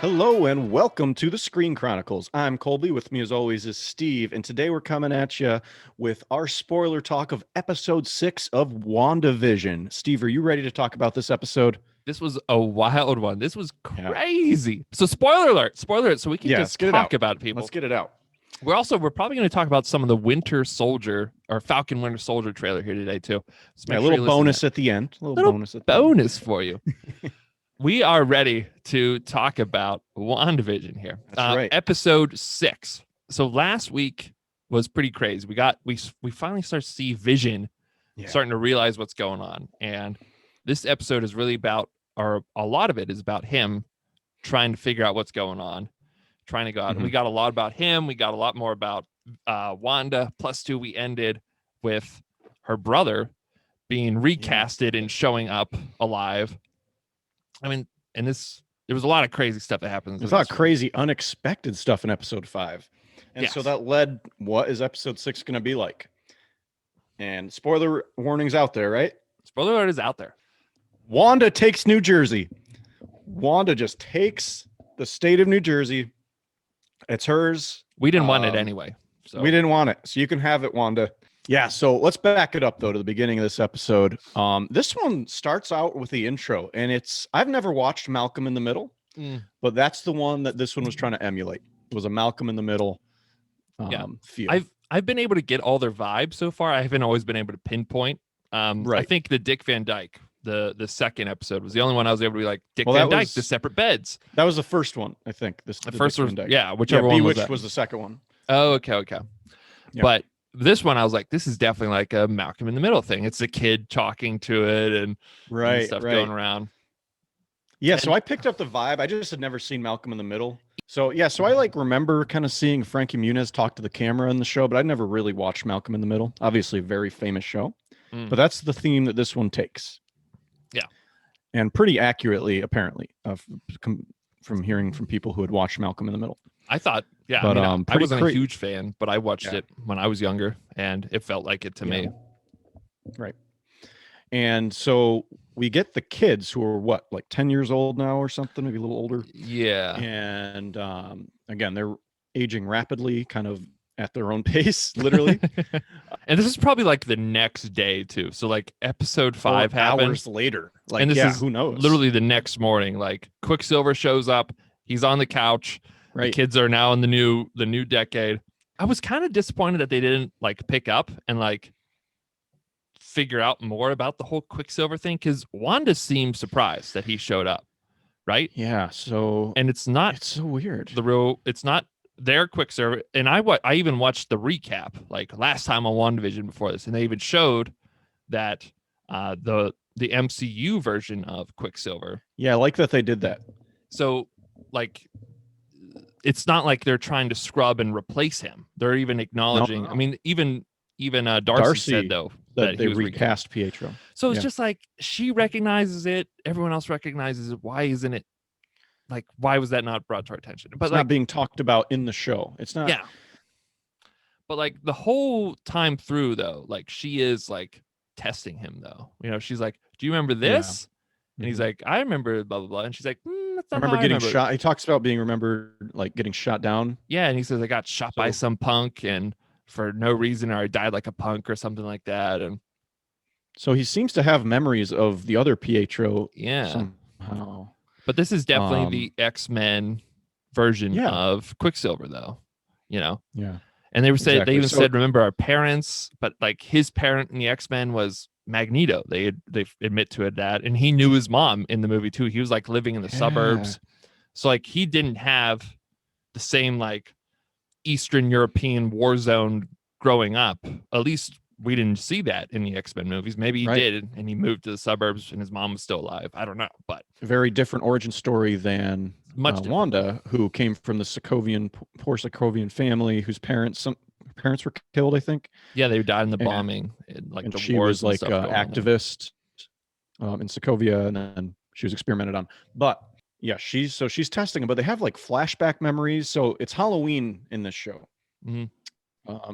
Hello and welcome to the Screen Chronicles. I'm Colby. With me as always is Steve, and today we're coming at you with our spoiler talk of episode 6 of WandaVision. Steve, are you ready to talk about this episode? This was a wild one. This was Yeah. crazy. So spoiler alert, so we can just talk about it, people. Let's get it out. We're probably going to talk about some of the Winter Soldier or Falcon Winter Soldier trailer here today too. So a little bonus at the end. A little bonus for you. We are ready to talk about WandaVision here. That's right. Episode 6. So last week was pretty crazy. We finally start to see Vision starting to realize what's going on. And this episode is really about, or a lot of it is about him trying to figure out what's going on, trying to go out. We got a lot about him. We got a lot more about Wanda. +2, we ended with her brother being recasted and showing up alive. I mean, and there was a lot of crazy stuff that happens. There's a lot of crazy, unexpected stuff in episode 5. And so that led, what is episode 6 going to be like? And spoiler warnings out there, right? Spoiler alert is out there. Wanda takes New Jersey. Wanda just takes the state of New Jersey. It's hers. We didn't want it anyway. So. We didn't want it. So you can have it, Wanda. Yeah, so let's back it up, though, to the beginning of this episode. This one starts out with the intro, and I've never watched Malcolm in the Middle, but that's the one that this one was trying to emulate. It was a Malcolm in the Middle feel. I've been able to get all their vibes so far. I haven't always been able to pinpoint. Right. I think the Dick Van Dyke, the second episode, was the only one I was able to be like, Dick Van Dyke, the separate beds. That was the first one, I think. The first one, whichever one Bewitched was the second one. Oh, okay. Yeah. But this one, I was like, this is definitely like a Malcolm in the Middle thing. It's a kid talking to it and stuff going around. Yeah, so I picked up the vibe. I just had never seen Malcolm in the Middle. So I remember kind of seeing Frankie Muniz talk to the camera in the show, but I never really watched Malcolm in the Middle. Obviously, a very famous show. But that's the theme that this one takes. Yeah. And pretty accurately, apparently, from hearing from people who had watched Malcolm in the Middle. I thought, but I wasn't a huge fan, but I watched it when I was younger, and it felt like it to me. Right. And so we get the kids who are what, like 10 years old now or something, maybe a little older. Yeah. And again, they're aging rapidly, kind of at their own pace, literally. And this is probably like the next day too. So like episode 5 happened hours later. Like, and this is who knows? Literally the next morning, like Quicksilver shows up. He's on the couch. Right. The kids are now in the new decade. I was kind of disappointed that they didn't like pick up and like figure out more about the whole Quicksilver thing, because Wanda seemed surprised that he showed up, right? Yeah. So and it's so weird. It's not their Quicksilver. And I even watched the recap like last time on WandaVision before this, and they even showed that the MCU version of Quicksilver. Yeah, I like that they did that. So like, it's not like they're trying to scrub and replace him. They're even acknowledging. No. I mean, even Darcy said though that they recast Pietro. So it's just like she recognizes it. Everyone else recognizes it. Why isn't it? Like, why was that not brought to our attention? But it's not being talked about in the show. It's not. Yeah. But like the whole time through, though, like she is like testing him, though. You know, she's like, "Do you remember this?" And he's like, "I remember blah blah blah." And she's like, I remember getting shot. He talks about being remembered, like getting shot down. Yeah, and he says I got shot by some punk and for no reason, or I died like a punk or something like that. And so he seems to have memories of the other Pietro. Yeah. Somehow. But this is definitely the X-Men version of Quicksilver, though. You know. Yeah. And they even said, remember our parents, but like his parent in the X-Men was Magneto. They admit to it that, and he knew his mom in the movie too. He was like living in the suburbs, so like he didn't have the same like Eastern European war zone growing up. At least we didn't see that in the X-Men movies. Maybe he did, and he moved to the suburbs, and his mom was still alive. I don't know, but a very different origin story than Wanda, who came from the poor Sokovian family, whose parents were killed, I think. Yeah, they died in the bombing. And she was like an activist in Sokovia, and then she was experimented on. But yeah, she's testing them, but they have like flashback memories. So it's Halloween in this show. Mm-hmm.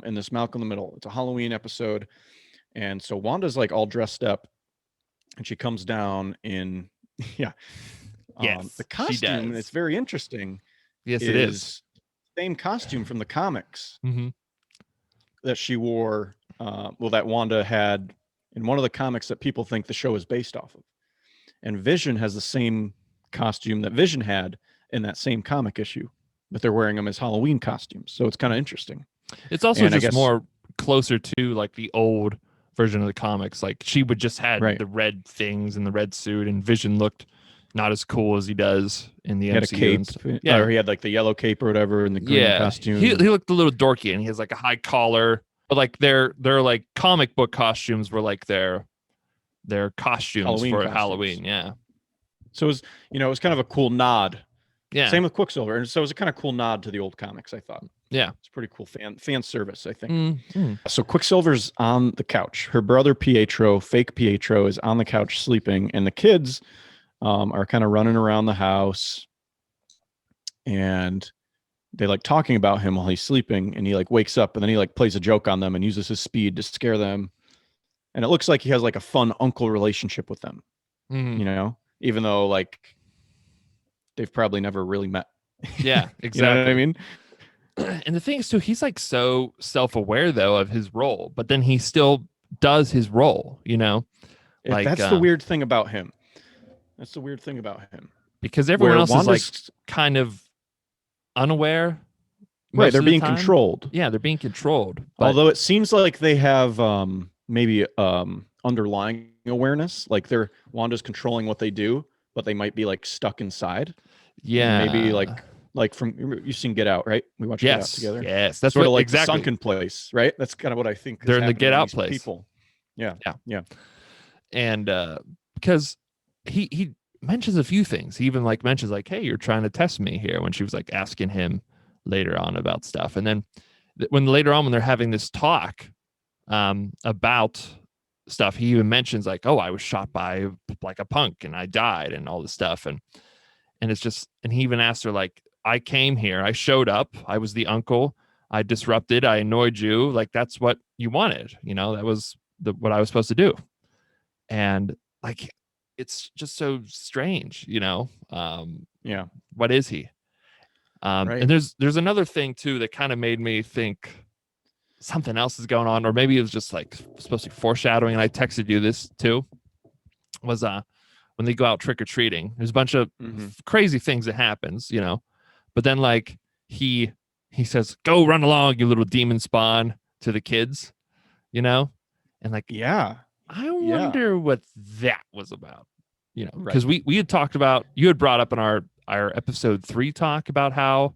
In this Malcolm in the Middle. It's a Halloween episode. And so Wanda's like all dressed up, and she comes down in, Yes, The she costume, does. it's very interesting. Yes, it is. Same costume from the comics Mm-hmm. that she wore. That Wanda had in one of the comics that people think the show is based off of. And Vision has the same costume that Vision had in that same comic issue, but they're wearing them as Halloween costumes. So it's kind of interesting. It's also And I just guess more closer to like the old version of the comics. Like she would just had right. the red things and the red suit, and Vision looked not as cool as he does in the He had a MCU cape, and stuff. Yeah, or he had like the yellow cape or whatever, and the green costume. He looked a little dorky, and he has like a high collar. But like their like comic book costumes were like their costumes Halloween for costumes. Halloween. Yeah. So it was, it was kind of a cool nod. Yeah. Same with Quicksilver, and so it was a kind of cool nod to the old comics. I thought. Yeah. It's pretty cool fan service, I think. Mm-hmm. So Quicksilver's on the couch. Her brother Pietro, fake Pietro, is on the couch sleeping, and the kids are kind of running around the house, and they like talking about him while he's sleeping, and he like wakes up, and then he like plays a joke on them and uses his speed to scare them. And it looks like he has like a fun uncle relationship with them, even though like they've probably never really met. Yeah, exactly. You know what I mean? And the thing is too, he's like so self-aware though of his role, but then he still does his role, Like that's the weird thing about him. That's the weird thing about him. Because everyone else is like kind of unaware. Right, they're being controlled. Yeah, they're being controlled. Although it seems like they have maybe underlying awareness, like Wanda's controlling what they do, but they might be like stuck inside. Yeah, maybe like from you've seen Get Out, right? We watched Get Out together. Yes, that's sort of like exactly. The sunken place, right? That's kind of what I think. They're in the Get Out place. People. Yeah. And because he mentions a few things. He even like mentions like, "Hey, you're trying to test me here," when she was like asking him later on about stuff. And then when they're having this talk about stuff, he even mentions like, "Oh, I was shot by like a punk and I died," and all this stuff. And it's just, and he even asked her like, "I came here, I showed up, I was the uncle, I disrupted, I annoyed you, like that's what you wanted, that was what I was supposed to do." And like, it's just so strange, what is he? Right. And there's another thing too that kind of made me think something else is going on, or maybe it was just like supposed to be foreshadowing. And I texted you this too, was when they go out trick-or-treating, there's a bunch of crazy things that happens, but then like he says, "Go run along, you little demon spawn," to the kids, and like, I wonder what that was about, because we had talked about, you had brought up in our episode 3 talk about how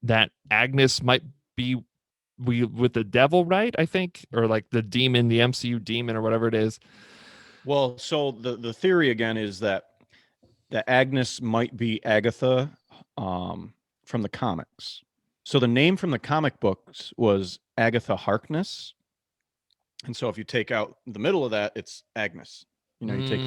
that Agnes might be with the devil, right? I think, or like the demon, the MCU demon or whatever it is. Well, so the theory again is that Agnes might be Agatha from the comics. So the name from the comic books was Agatha Harkness. And so if you take out the middle of that, it's Agnes. You take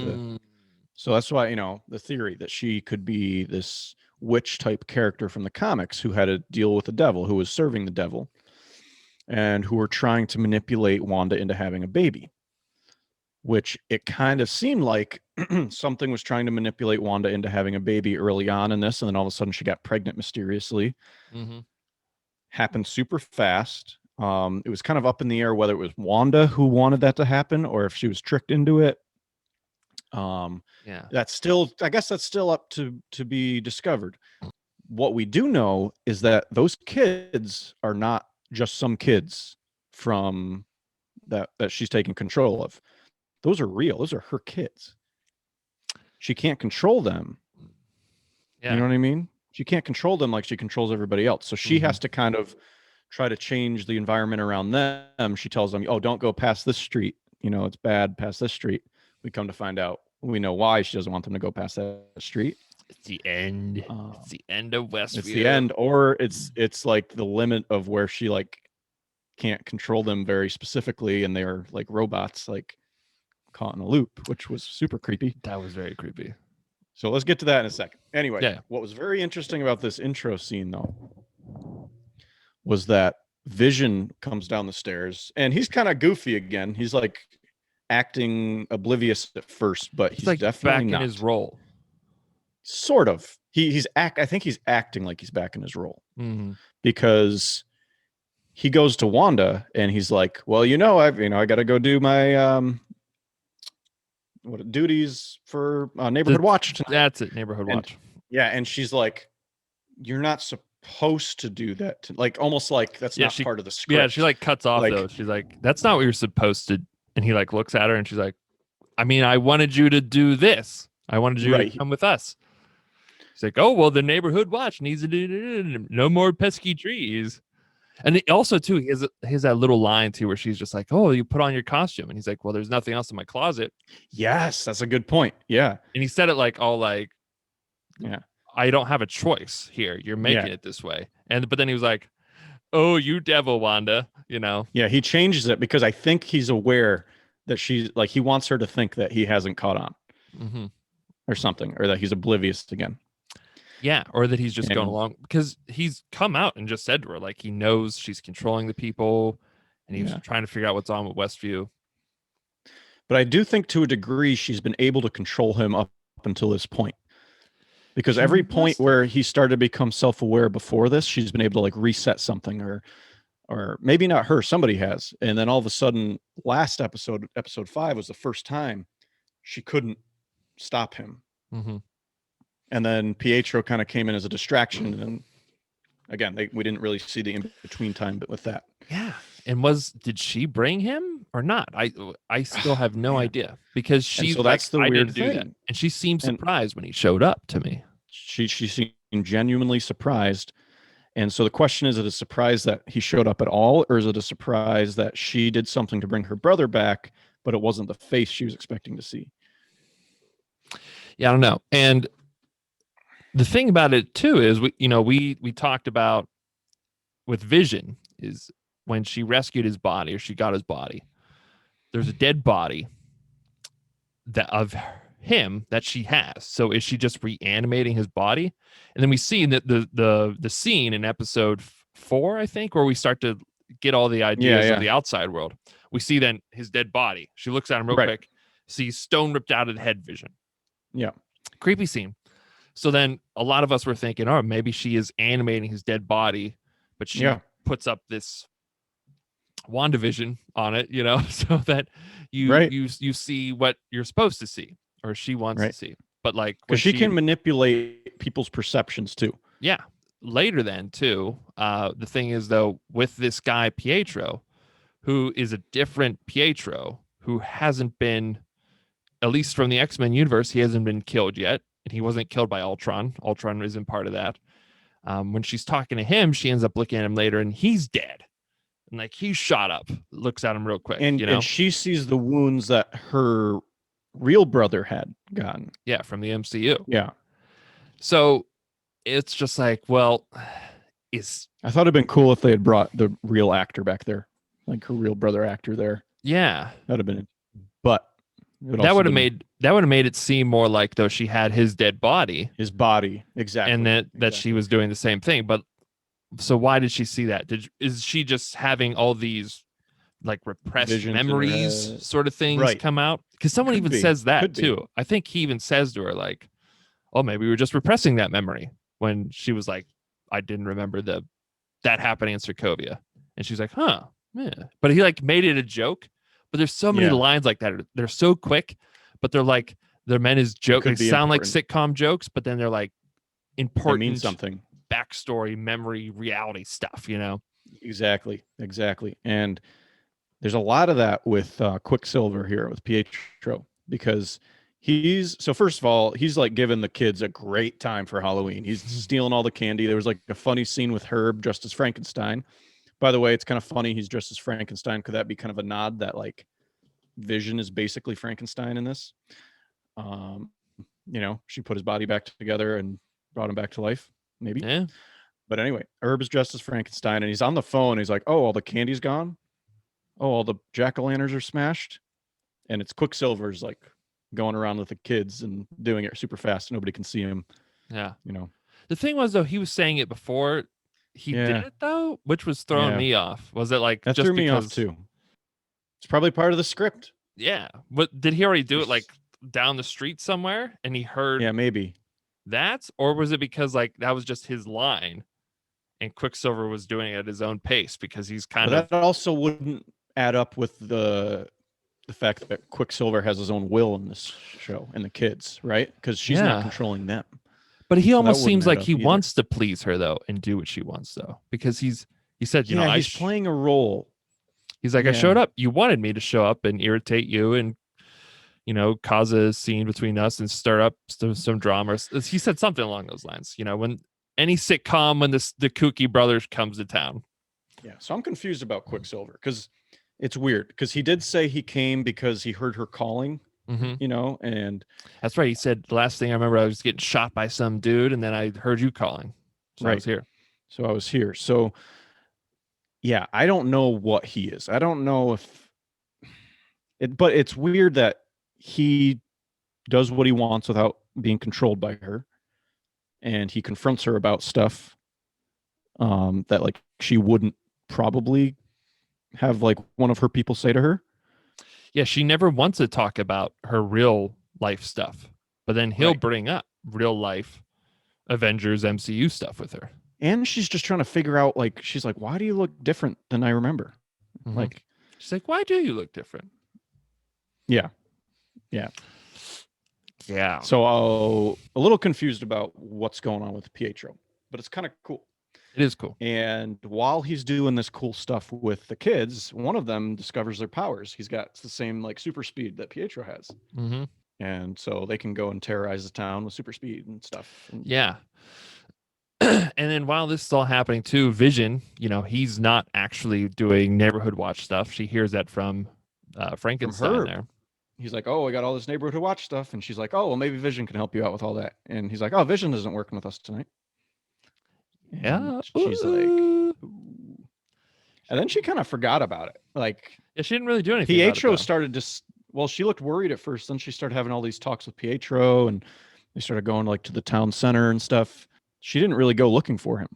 so that's why, the theory that she could be this witch type character from the comics who had to deal with the devil, who was serving the devil, and who were trying to manipulate Wanda into having a baby. Which it kind of seemed like something was trying to manipulate Wanda into having a baby early on in this, and then all of a sudden she got pregnant mysteriously. Happened super fast. It was kind of up in the air whether it was Wanda who wanted that to happen or if she was tricked into it. That's still, I guess that's still up to be discovered. What we do know is that those kids are not just some kids from that she's taking control of. Those are real. Those are her kids. She can't control them. You know what I mean? She can't control them like she controls everybody else. So she has to kind of try to change the environment around them. She tells them, "Oh, don't go past this street. It's bad past this street." We come to find out, we know why she doesn't want them to go past that street. It's the end. It's the end of Westview. It's the end, or it's like the limit of where she like can't control them very specifically, and they're like robots, like caught in a loop, which was super creepy. That was very creepy. So let's get to that in a second. Anyway, what was very interesting about this intro scene, though, was that Vision comes down the stairs, and he's kind of goofy again. He's like acting oblivious at first, but he's like definitely back not in his role. Sort of. I think he's acting like he's back in his role because he goes to Wanda and he's like, well, I got to go do my duties for neighborhood watch tonight. That's it, neighborhood watch. Yeah, and she's like, you're not supposed to do that. Like almost like that's not part of the script. Yeah, she like cuts off though. She's like, that's not what you're supposed to. And he like looks at her and she's like, I mean, I wanted you to do this. I wanted you to come with us. He's like, oh, well, the neighborhood watch needs to do no more pesky trees. And he also, too, he has that little line, too, where she's just like, oh, you put on your costume. And he's like, well, there's nothing else in my closet. Yes, that's a good point. Yeah. And he said it like, yeah, I don't have a choice here. You're making it this way. But then he was like, oh, you devil, Wanda, Yeah, he changes it because I think he's aware that she's like, he wants her to think that he hasn't caught on or something, or that he's oblivious again. Yeah, or that he's just going along because he's come out and just said to her, like, he knows she's controlling the people and he's trying to figure out what's on with Westview. But I do think to a degree she's been able to control him up until this point. Because every point where he started to become self-aware before this, she's been able to like reset something or maybe not her, somebody has. And then all of a sudden, last episode 5 was the first time she couldn't stop him. And then Pietro kind of came in as a distraction. And again, we didn't really see the in-between time but with that. Yeah. And did she bring him or not? I still have no idea because that's the weird thing. That. And she seemed surprised when he showed up to me. She seemed genuinely surprised. And so the question is it a surprise that he showed up at all, or is it a surprise that she did something to bring her brother back, but it wasn't the face she was expecting to see? Yeah, I don't know. And the thing about it too is we talked about with Vision is when she rescued his body or she got his body, there's a dead body of him that she has. So is she just reanimating his body? And then we see that the scene in episode 4, I think, where we start to get all the ideas of the outside world. We see then his dead body. She looks at him real quick, sees stone ripped out of the head. Vision. Yeah. Creepy scene. So then a lot of us were thinking, oh, maybe she is animating his dead body, but she puts up this WandaVision on it, so that you see what you're supposed to see or she wants to see. But like, because she can manipulate people's perceptions too. Yeah. Later then too, the thing is though, with this guy Pietro, who is a different Pietro, who hasn't been, at least from the X-Men universe, he hasn't been killed yet. And he wasn't killed by Ultron. Ultron isn't part of that. When she's talking to him, she ends up looking at him later and he's dead. And like he's shot up, looks at him real quick. And she sees the wounds that her real brother had gotten. Yeah, from the MCU. Yeah. So it's just like, well, I thought it'd been cool if they had brought the real actor back there, like her real brother actor there. Yeah. That'd have been but that would have made it seem more like though she had his dead body. His body, exactly. And that she was doing the same thing. But so why did she see that? Is she just having all these like repressed Visions memories sort of things come out? Because someone even says that too. I think he even says to her like, oh, maybe we were just repressing that memory when she was like, I didn't remember that happening in Sokovia. And she's like, huh, yeah. But he like made it a joke. But there's so many lines like that. They're so quick, but they're meant as jokes. They sound like sitcom jokes, but then they're like important, mean something, backstory, memory, reality stuff. Exactly. And there's a lot of that with Quicksilver here with Pietro because first of all, he's like giving the kids a great time for Halloween. He's stealing all the candy. There was like a funny scene with Herb dressed as Frankenstein. By the way, it's kind of funny he's dressed as Frankenstein. Could that be kind of a nod that like Vision is basically Frankenstein in this? She put his body back together and brought him back to life, maybe. Yeah. But anyway, Herb is dressed as Frankenstein and he's on the phone. He's like, oh, all the candy's gone. Oh, all the jack-o'-lanterns are smashed. And it's Quicksilver's like going around with the kids and doing it super fast. Nobody can see him. Yeah. The thing was though, he was saying it before he did it though, which was throwing me off. Was it like that just threw me off too? It's probably part of the script. Yeah, but did he already do it like down the street somewhere? And he heard? Yeah, maybe. that, or was it because like that was just his line and Quicksilver was doing it at his own pace because he's kind of... That also wouldn't add up with the fact that Quicksilver has his own will in this show and the kids, right? Because she's not controlling them. But he almost seems like he wants to please her though and do what she wants though, because he said, he's playing a role. He's like, I showed up. You wanted me to show up and irritate you and, cause a scene between us and stir up some drama. He said something along those lines, when any sitcom, when the Kooky brothers comes to town. Yeah. So I'm confused about Quicksilver because it's weird because he did say he came because he heard her calling, and that's right. He said the last thing I remember, I was getting shot by some dude and then I heard you calling. So I was here. So I was here. So yeah, I don't know what he is. I don't know but it's weird that he does what he wants without being controlled by her. And he confronts her about stuff that like she wouldn't probably have like one of her people say to her. Yeah, she never wants to talk about her real life stuff, but then he'll bring up real life Avengers MCU stuff with her. And she's just trying to figure out, like, she's like, why do you look different than I remember? Mm-hmm. Like, she's like, why do you look different? Yeah. So a little confused about what's going on with Pietro, but it's kind of cool. It is cool. And while he's doing this cool stuff with the kids, one of them discovers their powers. He's got the same like super speed that Pietro has. Mm-hmm. And so they can go and terrorize the town with super speed and stuff. Yeah. And then while this is all happening too, Vision, he's not actually doing neighborhood watch stuff. She hears that from Frankenstein there. He's like, oh, I got all this neighborhood watch stuff. And she's like, oh, well, maybe Vision can help you out with all that. And he's like, oh, Vision isn't working with us tonight. Yeah. She's like, ooh. And then she kind of forgot about it. Like, yeah, she didn't really do anything. Pietro started to, she looked worried at first. Then she started having all these talks with Pietro and they started going like to the town center and stuff. She didn't really go looking for him.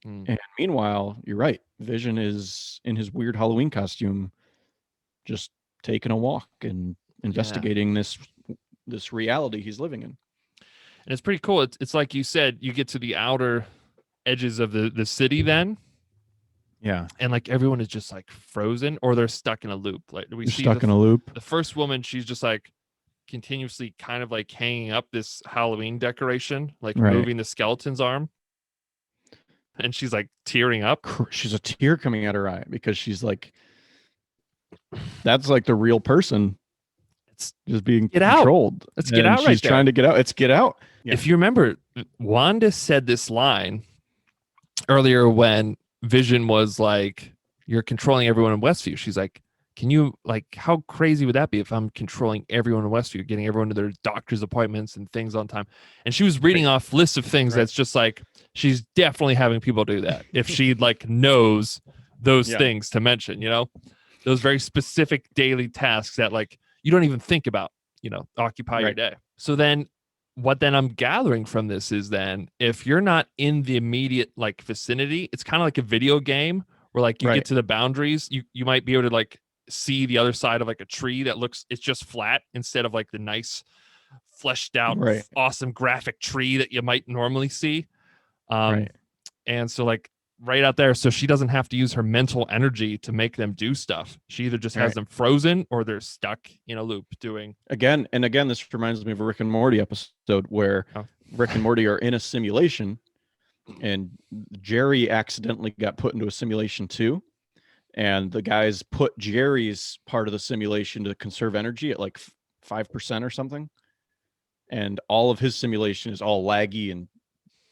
And meanwhile, you're right. Vision is in his weird Halloween costume, just taking a walk and investigating this reality he's living in. And it's pretty cool. It's like you said, you get to the outer edges of the city then. Yeah. And like everyone is just like frozen or they're stuck in a loop. Like we see stuck in a loop. The first woman, she's just like continuously kind of like hanging up this Halloween decoration, like moving the skeleton's arm. And she's like tearing up. She's a tear coming out her eye because she's like, that's like the real person. It's just being controlled. Let's get out. She's trying to get out. It's get out. Yeah. If you remember, Wanda said this line earlier when Vision was like, you're controlling everyone in Westview. She's like, can you, like, how crazy would that be if I'm controlling everyone in Westview, getting everyone to their doctor's appointments and things on time? And she was reading off lists of things that's just like, she's definitely having people do that if she like knows those things to mention, those very specific daily tasks that like you don't even think about, occupy your day. So then what I'm gathering from this is then if you're not in the immediate like vicinity, it's kind of like a video game where like you get to the boundaries, you might be able to like see the other side of like a tree that it's just flat instead of like the nice fleshed out awesome graphic tree that you might normally see. And so like right out there, so she doesn't have to use her mental energy to make them do stuff. She either just has them frozen or they're stuck in a loop doing again. This reminds me of a Rick and Morty episode where Rick and Morty are in a simulation and Jerry accidentally got put into a simulation too. And the guys put Jerry's part of the simulation to conserve energy at like 5% or something. And all of his simulation is all laggy and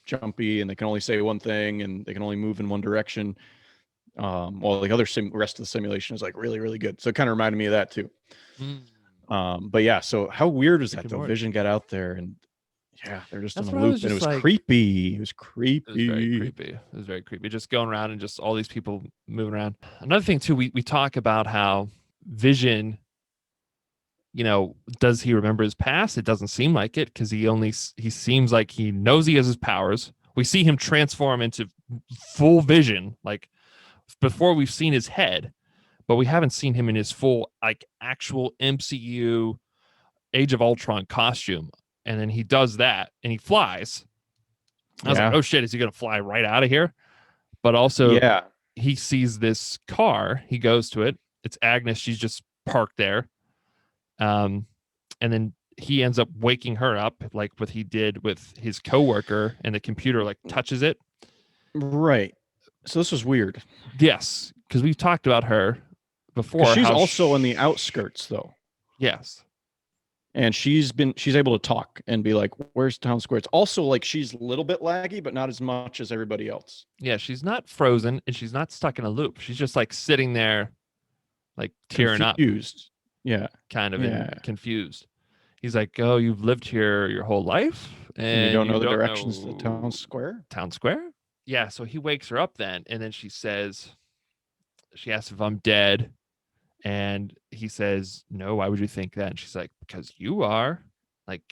jumpy, and they can only say one thing and they can only move in one direction. While the other rest of the simulation is like really, really good. So it kind of reminded me of that too. But yeah, so how weird was that though? Vision got out there and they're just in a loop, and it was like, creepy. It was creepy. It was very creepy. It was very creepy. Just going around and just all these people moving around. Another thing too, we talk about how Vision, does he remember his past? It doesn't seem like it because he seems like he knows he has his powers. We see him transform into full Vision, like before we've seen his head, but we haven't seen him in his full like actual MCU Age of Ultron costume. And then he does that and he flies. I was like, oh shit, is he going to fly right out of here? But also, he sees this car. He goes to it. It's Agnes. She's just parked there. And then he ends up waking her up, like what he did with his coworker, and the computer like touches it. Right. So this was weird. Yes, because we've talked about her before. She's also in the outskirts, though. Yes. And she's able to talk and be like, where's town square? It's also like she's a little bit laggy, but not as much as everybody else. Yeah, she's not frozen and she's not stuck in a loop. She's just like sitting there, like tearing confused. Yeah. Kind of confused. He's like, oh, you've lived here your whole life? And you don't know the directions to the town square? Town square? Yeah, so he wakes her up then. And then she asks if I'm dead. And he says, no, why would you think that? And she's like, because you are. Like,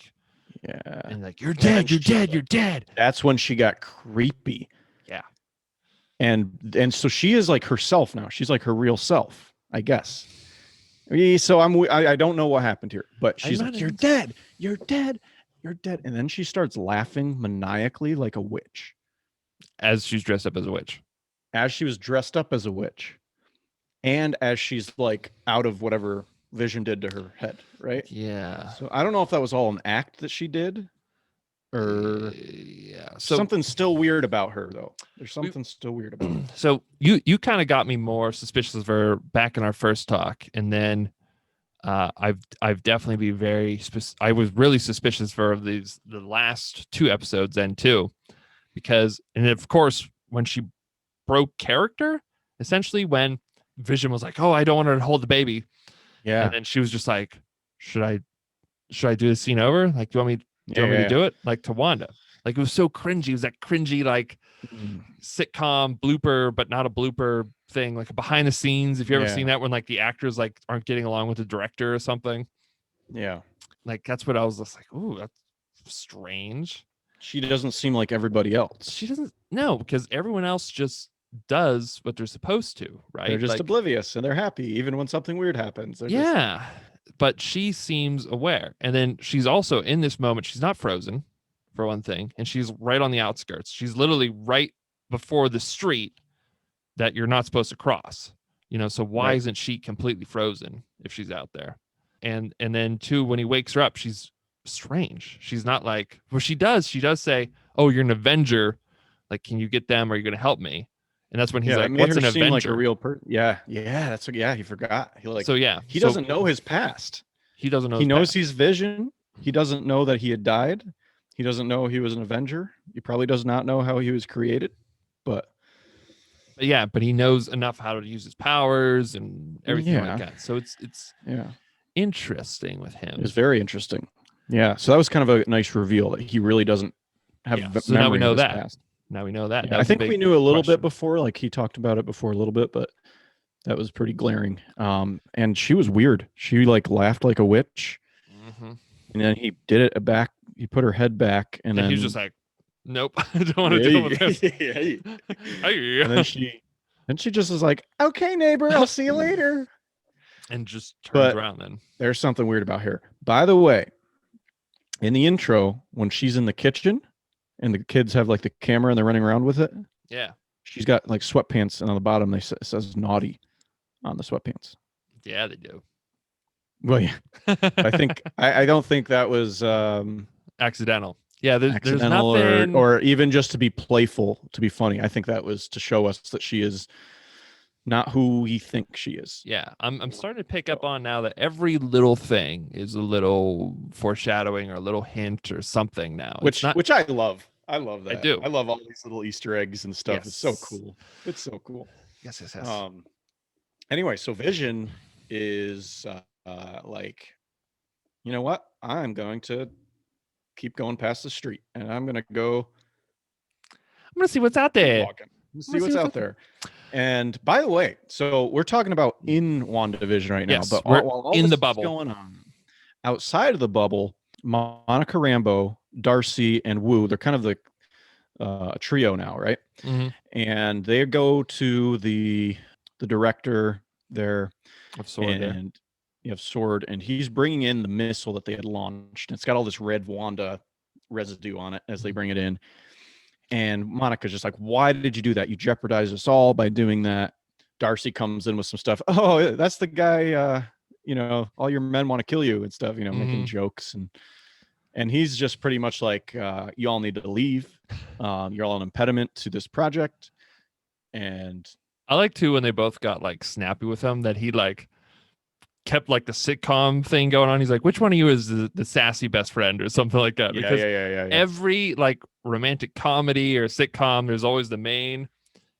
yeah. And like, you're dead, you're dead, you're dead. That's when she got creepy. Yeah. And so she is like herself now. She's like her real self, I guess. So I don't know what happened here, but she's like, you're dead, you're dead, you're dead. And then she starts laughing maniacally like a witch. As she's dressed up as a witch. As she was dressed up as a witch. And as she's like out of whatever Vision did to her head, right? Yeah. So I don't know if that was all an act that she did, or something's still weird about her though. There's something still weird about her. So you kind of got me more suspicious of her back in our first talk, and then I've definitely been I was really suspicious for the last 2 episodes then too, because and of course when she broke character, essentially when Vision was like, oh, I don't want her to hold the baby. Yeah. And then she was just like, should I do the scene over? Like, do you want me to do it? Like to Wanda. Like it was so cringy. It was that cringy, like sitcom blooper, but not a blooper thing, like a behind the scenes. If you ever seen that when like the actors like aren't getting along with the director or something. Yeah. Like that's what I was just like, ooh, that's strange. She doesn't seem like everybody else. She doesn't. No, because everyone else just does what they're supposed to, right? They're just like, oblivious and they're happy even when something weird happens. But she seems aware. And then she's also in this moment, she's not frozen for one thing, and she's right on the outskirts. She's literally right before the street that you're not supposed to cross. So why isn't she completely frozen if she's out there? And then too, when he wakes her up, she's strange. She's not like, well, she does say, oh, you're an Avenger, like, can you get them, or are you going to help me? And that's when he's like, what's an Avenger? Like a real person. Yeah. He forgot. He doesn't know his past. He doesn't know. He knows he's Vision. He doesn't know that he had died. He doesn't know he was an Avenger. He probably does not know how he was created, but he knows enough how to use his powers and everything like that. So it's interesting with him. It's very interesting. Yeah. So that was kind of a nice reveal that he really doesn't have. So now we know that. Past. Now we know that. Yeah, I think we knew a little bit before, like he talked about it before a little bit, but that was pretty glaring. And she was weird. She like laughed like a witch, and then he did it back. He put her head back, and then he was just like, "Nope, I don't want to deal with this." And then she just was like, "Okay, neighbor, I'll see you later," and just turns around. Then there's something weird about her. By the way, in the intro, when she's in the kitchen. And the kids have like the camera and they're running around with it. Yeah. She's got like sweatpants, and on the bottom it says naughty on the sweatpants. Yeah, they do. Well, yeah. I don't think that was accidental. Yeah, there's nothing... or even just to be playful, to be funny. I think that was to show us that she is not who we think she is. Yeah, I'm starting to pick up on now that every little thing is a little foreshadowing or a little hint or something now. Which I love. I love that. I do. I love all these little Easter eggs and stuff. Yes. It's so cool. It's so cool. Yes. Anyway, so Vision is like, you know what? I'm going to keep going past the street, and I'm going to see what's out there. See what's out there. And by the way, so we're talking about in WandaVision right now, but while all in this the bubble going on outside of the bubble, Monica Rambeau, Darcy, and Wu, they're kind of the trio now, right? Mm-hmm. And they go to the director there, of Sword, you have Sword, and he's bringing in the missile that they had launched. It's got all this red Wanda residue on it as they bring it in. And Monica's just like, why did you do that? You jeopardized us all by doing that. Darcy comes in with some stuff. Oh, that's the guy, all your men want to kill you and stuff, making jokes. And he's just pretty much like, you all need to leave. You're all an impediment to this project. And I like too when they both got like snappy with him, that he like kept like the sitcom thing going on. He's like, which one of you is the sassy best friend or something like that? Because every like romantic comedy or sitcom, there's always the main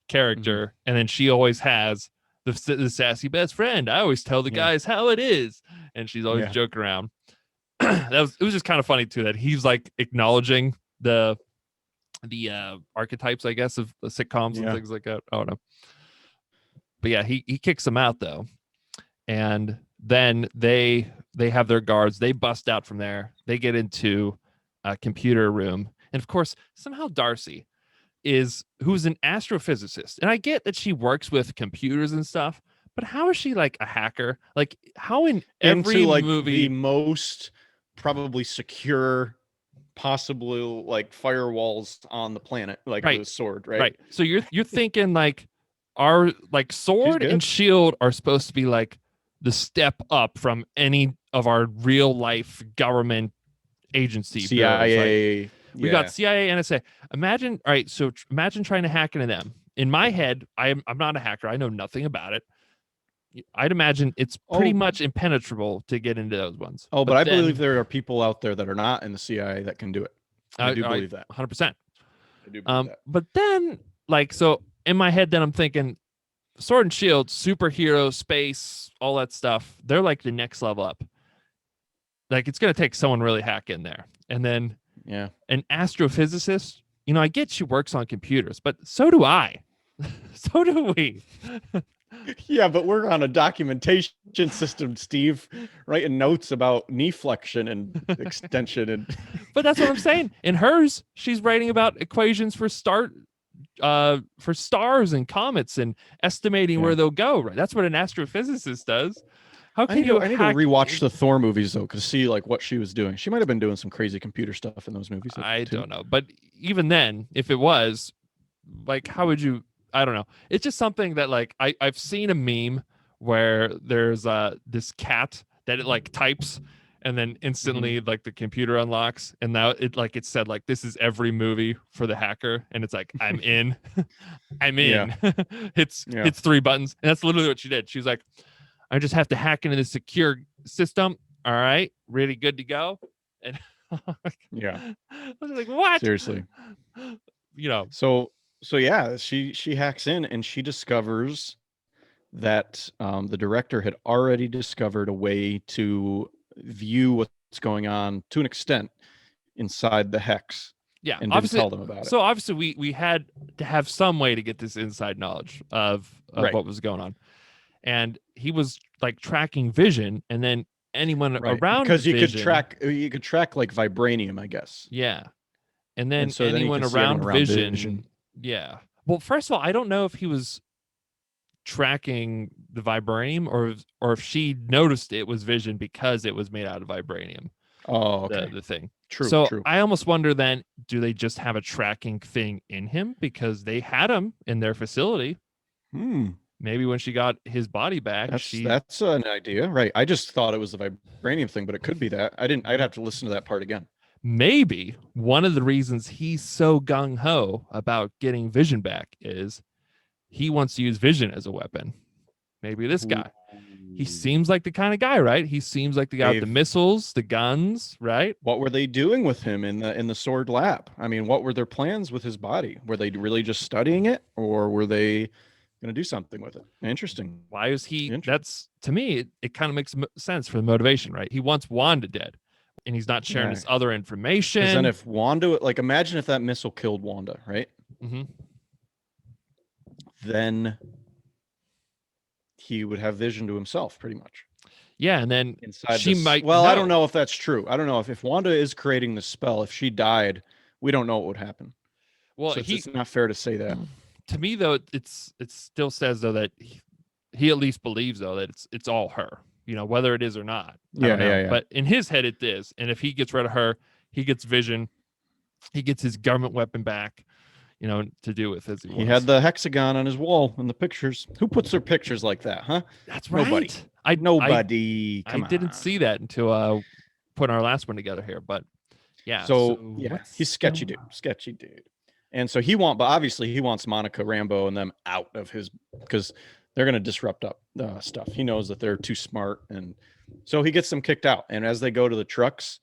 character, and then she always has the sassy best friend. I always tell the guys how it is, and she's always joking around. It was just kind of funny too that he's like acknowledging the archetypes, I guess, of the sitcoms and things like that. I don't know, but yeah, he kicks them out though, and then they have their guards. They bust out from there. They get into a computer room, and of course, somehow Darcy who's an astrophysicist, and I get that she works with computers and stuff, but how is she like a hacker? Like, how in every movie, the most probably secure possibly like firewalls on the planet, like the Sword, right? So you're thinking like our like Sword and Shield are supposed to be like the step up from any of our real life government agency, CIA. We got CIA, NSA. Imagine trying to hack into them. In my head, I'm not a hacker. I know nothing about it. I'd imagine it's pretty much impenetrable to get into those ones. But I believe there are people out there that are not in the CIA that can do it. I do believe that. 100%. I do believe that. But then, like, so in my head, then I'm thinking Sword and Shield, superhero, space, all that stuff. They're like the next level up. Like, it's going to take someone really hack in there. And then an astrophysicist, I get she works on computers, but so do I. So do we. Yeah, but we're on a documentation system, Steve, writing notes about knee flexion and extension. But that's what I'm saying. In hers, she's writing about equations for stars and comets and estimating where they'll go. Right, that's what an astrophysicist does. How can I need to rewatch the Thor movies though, to see like what she was doing. She might have been doing some crazy computer stuff in those movies. I don't know, but even then, if it was, like, how would you? I don't know. It's just something that like I've seen a meme where there's this cat that it like types and then instantly like the computer unlocks, and now it said like this is every movie for the hacker, and it's like I'm in. I'm in. Hits 3 buttons, and that's literally what she did. She was like, I just have to hack into the secure system. All right, really good to go. And I was like, what? Seriously. So yeah, she hacks in and she discovers that the director had already discovered a way to view what's going on to an extent inside the hex. Yeah, and didn't tell them about it. So obviously we had to have some way to get this inside knowledge of what was going on. And he was like tracking Vision, and then anyone around because you Vision, could track like vibranium, I guess. Yeah. And then anyone around Vision. Yeah. Well, first of all, I don't know if he was tracking the vibranium or if she noticed it was Vision because it was made out of vibranium. Oh, okay. The thing. True. So true. I almost wonder then, do they just have a tracking thing in him because they had him in their facility? Maybe when she got his body back, that's an idea, right? I just thought it was the vibranium thing, but it could be that. I'd have to listen to that part again. Maybe one of the reasons he's so gung-ho about getting Vision back is he wants to use Vision as a weapon. Maybe this guy. He seems like the kind of guy, right? He seems like the guy with the missiles, the guns, right? What were they doing with him in the Sword lab? I mean, what were their plans with his body? Were they really just studying it, or were they going to do something with it? Interesting. Why is he? That's, to me, it kind of makes sense for the motivation, right? He wants Wanda dead, and he's not sharing this other information. Because then if Wanda, like, imagine if that missile killed Wanda, right? Mm-hmm. Then he would have Vision to himself, pretty much. Yeah, and then inside she might. Well, I don't know if that's true. I don't know if Wanda is creating the spell. If she died, we don't know what would happen. Well, so it's not fair to say that. To me, though, it still says though that he at least believes though that it's all her. whether it is or not. I don't know. Yeah. But in his head, it is. And if he gets rid of her, he gets Vision. He gets his government weapon back, to do with as he wants. He had the hexagon on his wall in the pictures. Who puts their pictures like that, huh? That's right. Nobody. I didn't see that until putting our last one together here. But yeah. So he's sketchy dude. And so but obviously he wants Monica Rambeau and them out of his, because they're going to disrupt up stuff. He knows that they're too smart. And so he gets them kicked out. And as they go to the trucks,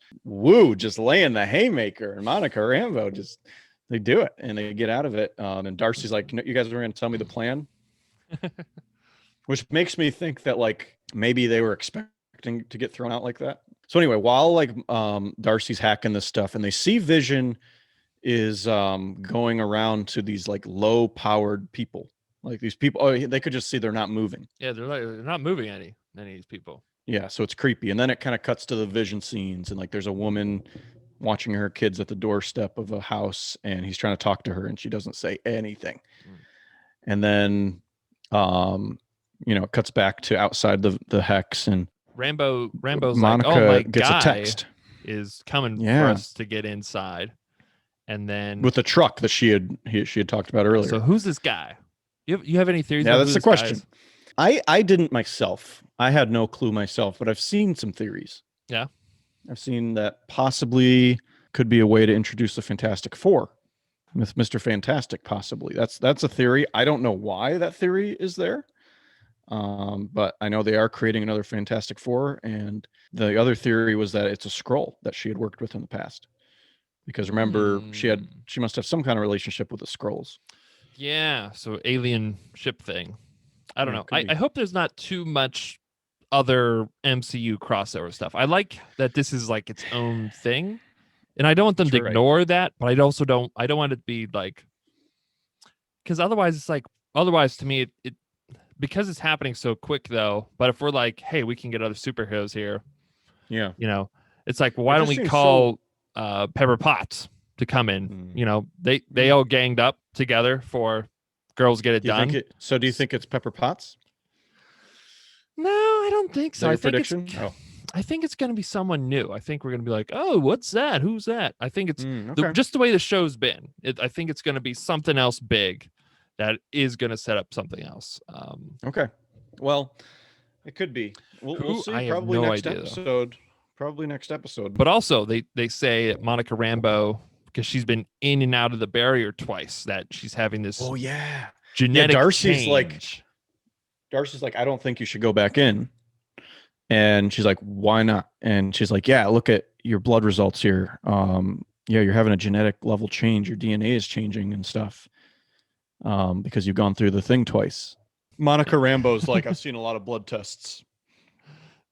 just laying the haymaker, and Monica Rambeau they do it and they get out of it. And Darcy's like, you guys were going to tell me the plan, which makes me think that like maybe they were expecting to get thrown out like that. So anyway, while like Darcy's hacking this stuff and they see Vision is going around to these like low powered people, like these people, they could just see they're not moving. Yeah, they're not moving any of these people. Yeah, so it's creepy. And then it kind of cuts to the Vision scenes, and like there's a woman watching her kids at the doorstep of a house, and he's trying to talk to her and she doesn't say anything. And then it cuts back to outside the hex, and Rambo's Monica like, oh, my gets guy a text is coming for us to get inside. And then with the truck that she had talked about earlier. So who's this guy? You have any theories? Yeah, that's the question. I didn't myself. I had no clue myself, but I've seen some theories. Yeah. I've seen that possibly could be a way to introduce the Fantastic Four with Mr. Fantastic, possibly. That's a theory. I don't know why that theory is there. But I know they are creating another Fantastic Four, and the other theory was that it's a Skrull that she had worked with in the past. Because remember, she must have some kind of relationship with the Skrulls. Yeah, so alien ship thing. I don't know. I hope there's not too much other MCU crossover stuff. I like that this is like its own thing, and I don't want them to ignore that, but I don't want it to be like, because otherwise to me it because it's happening so quick though. But if we're like, hey, we can get other superheroes here, it's like, well, why don't we call Pepper Potts to come in? They all ganged up together for Girls Get It Done. So do you think it's Pepper Potts? No, I don't think so. I think it's going to be someone new. I think we're going to be like, oh, what's that? Who's that? I think it's just the way the show's been. I think it's going to be something else big that is going to set up something else. Okay. Well, it could be. We'll see. Probably next episode. But also, they say that Monica Rambeau, because she's been in and out of the barrier twice, that she's having this genetic change. Darcy's like, I don't think you should go back in. And she's like, why not? And she's like, yeah, look at your blood results here. You're having a genetic level change. Your DNA is changing and stuff. Because you've gone through the thing twice. Monica Rambeau's like, I've seen a lot of blood tests.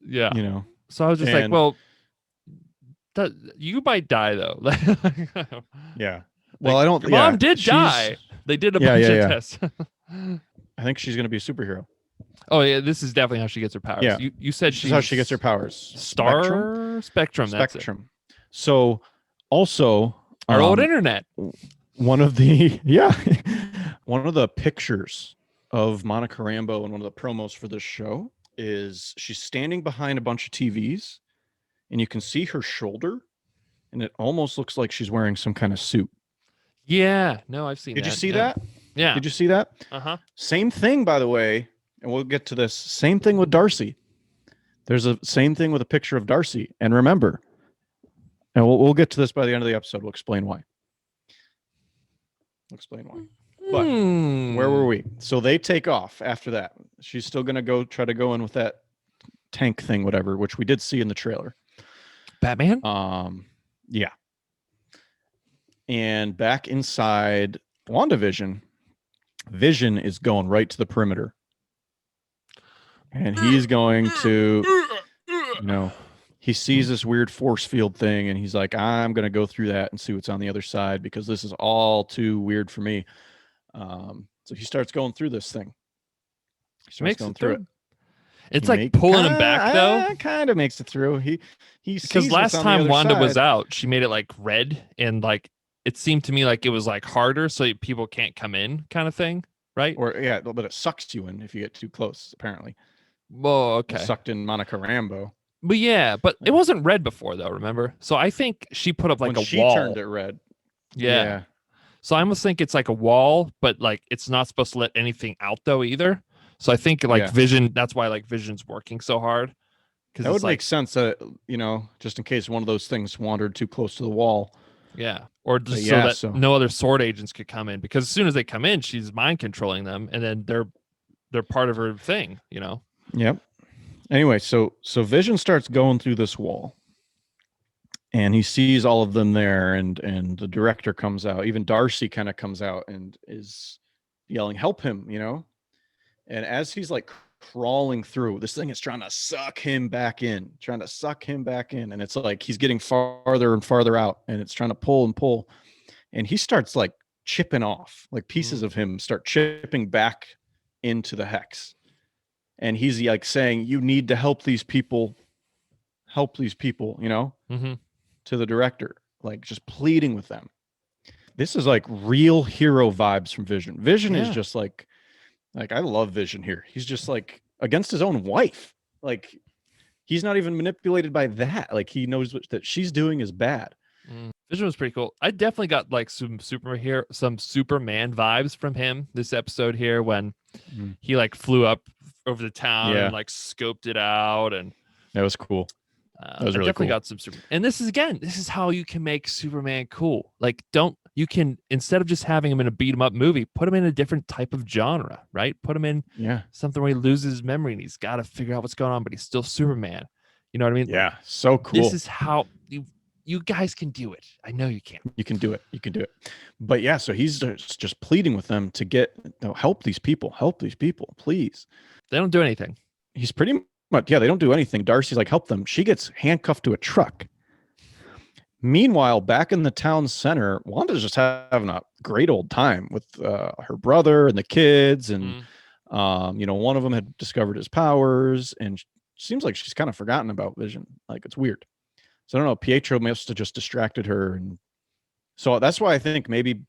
Yeah. So I was just like, well, you might die though. Yeah. Well, I don't. Your mom did die. They did a bunch of tests. I think she's going to be a superhero. Oh yeah, this is definitely how she gets her powers. Yeah. You said she's how she gets her powers. Spectrum. That's it. So also our old internet. One of the pictures of Monica Rambeau in one of the promos for this show is she's standing behind a bunch of TVs, and you can see her shoulder, and it almost looks like she's wearing some kind of suit. Yeah, no, I've seen that. Did you see that? Yeah. Did you see that? Uh-huh. Same thing, by the way, and we'll get to this. Same thing with Darcy. There's a same thing with a picture of Darcy. And remember, and we'll get to this by the end of the episode. We'll explain why. But where were we? So they take off after that. She's still going to try to go in with that tank thing, whatever, which we did see in the trailer. Batman? Yeah. And back inside WandaVision, Vision is going right to the perimeter. And he's going to, he sees this weird force field thing, and he's like, I'm going to go through that and see what's on the other side, because this is all too weird for me. So he starts going through this thing. He starts going through it. It's like pulling him back, though. Kind of makes it through. He because last time Wanda was out, she made it like red, and like it seemed to me like it was like harder, so people can't come in, kind of thing, right? Or but it sucks you in if you get too close, apparently. Whoa, okay. Sucked in Monica Rambeau. But yeah, but it wasn't red before though, remember? So I think she put up like When a she wall. turned it red. Yeah. So I almost think it's like a wall, but like it's not supposed to let anything out though either. So I think like Vision, that's why like Vision's working so hard. Because that would make sense, just in case one of those things wandered too close to the wall. Yeah. Or just so that no other sword agents could come in. Because as soon as they come in, she's mind controlling them, and then they're part of her thing, Yep. Anyway, so Vision starts going through this wall. And he sees all of them there, and the director comes out. Even Darcy kind of comes out and is yelling, "Help him!" And as he's like crawling through, this thing is trying to suck him back in, and it's like he's getting farther and farther out, and it's trying to pull and pull, and he starts like chipping off, like pieces of him start chipping back into the hex, and he's like saying, "You need to help these people, Mm-hmm. to the director, like just pleading with them. This is like real hero vibes from Vision. Vision is just like I love Vision here. He's just like against his own wife. Like he's not even manipulated by that. Like he knows that she's doing is bad. Vision was pretty cool. I definitely got like some Superman vibes from him this episode here when he like flew up over the town and like scoped it out, and that was cool. That was really cool. Got some and this is how you can make Superman cool. Like instead of just having him in a beat 'em up movie, put him in a different type of genre, right? Put him in something where he loses his memory and he's got to figure out what's going on, but he's still Superman. You know what I mean? Yeah, so cool. This is how you guys can do it. I know you can. You can do it. But yeah, so he's just pleading with them to help these people, please. They don't do anything. He's pretty much, they don't do anything. Darcy's like, help them. She gets handcuffed to a truck. Meanwhile, back in the town center, Wanda's just having a great old time with her brother and the kids. And, one of them had discovered his powers, and seems like she's kind of forgotten about Vision. Like, it's weird. So I don't know. Pietro must have just distracted her. And so that's why I think maybe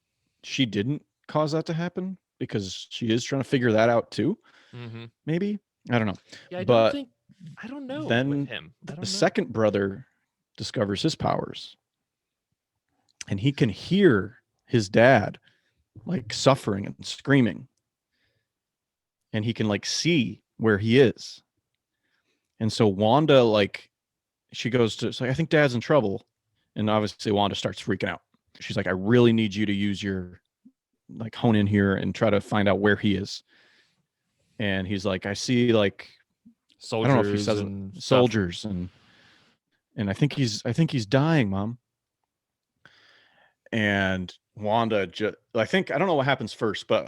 she didn't cause that to happen, because she is trying to figure that out too. Mm-hmm. Maybe. I don't know. Yeah, I don't know. Then with him. The second brother discovers his powers, and he can hear his dad like suffering and screaming, and he can like see where he is. And so Wanda, like, she goes to say, I think Dad's in trouble. And obviously Wanda starts freaking out. She's like, I really need you to use your, like, hone in here and try to find out where he is. And he's like, I see like soldiers. I don't know if he says soldiers, and I think he's dying, Mom. And Wanda I don't know what happens first, but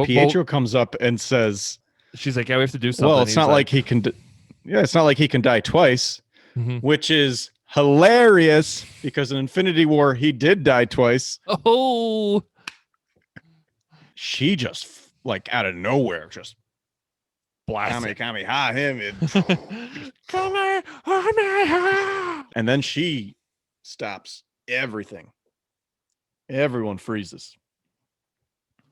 Pietro comes up and says, she's like, yeah, we have to do something. Well, it's not like he can it's not like he can die twice, which is hilarious, because in Infinity War he did die twice. Oh, she just like out of nowhere just Kamehameha him. And then she stops everything. Everyone freezes,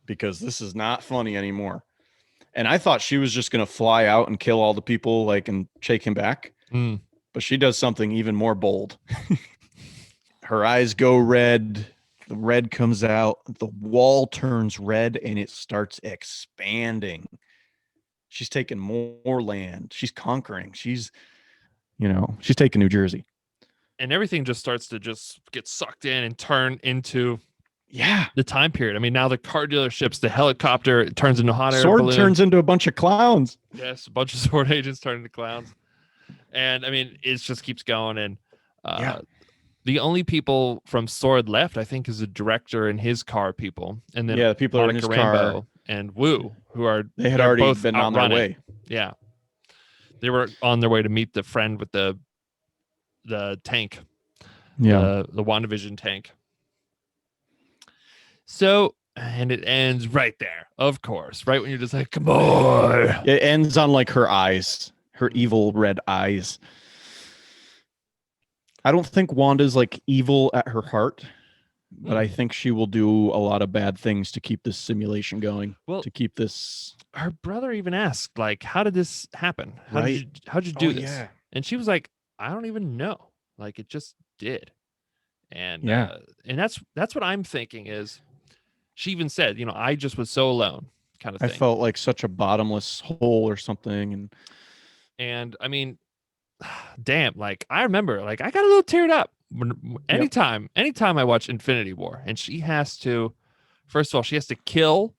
because this is not funny anymore. And I thought she was just going to fly out and kill all the people, like, and shake him back. But she does something even more bold. Her eyes go red. The red comes out. The wall turns red, and it starts expanding. She's taking more land. She's conquering. She's taking New Jersey. And everything just starts to just get sucked in and turn into the time period. I mean, now the car dealerships, the helicopter, it turns into hot air balloon. Sword turns into a bunch of clowns. Yes, a bunch of sword agents turn into clowns. And I mean, it just keeps going. And the only people from Sword left, I think, is the director and his car people. And then the people in his car and Wu, they had already both been on their way. Yeah. They were on their way to meet the friend with the tank. Yeah. The WandaVision tank. So, and it ends right there, of course, right when you're just like, come on. It ends on like her eyes, her evil red eyes. I don't think Wanda's like evil at her heart. but I think she will do a lot of bad things to keep this simulation going. Well, to keep this. Her brother even asked, like, how did this happen? How'd you do this? Yeah. And she was like, I don't even know. Like, it just did. And and that's what I'm thinking is, she even said, I just was so alone, kind of thing. I felt like such a bottomless hole or something. And I mean, damn, like I remember, like I got a little teared up anytime I watch Infinity War, and she has to, first of all, she has to kill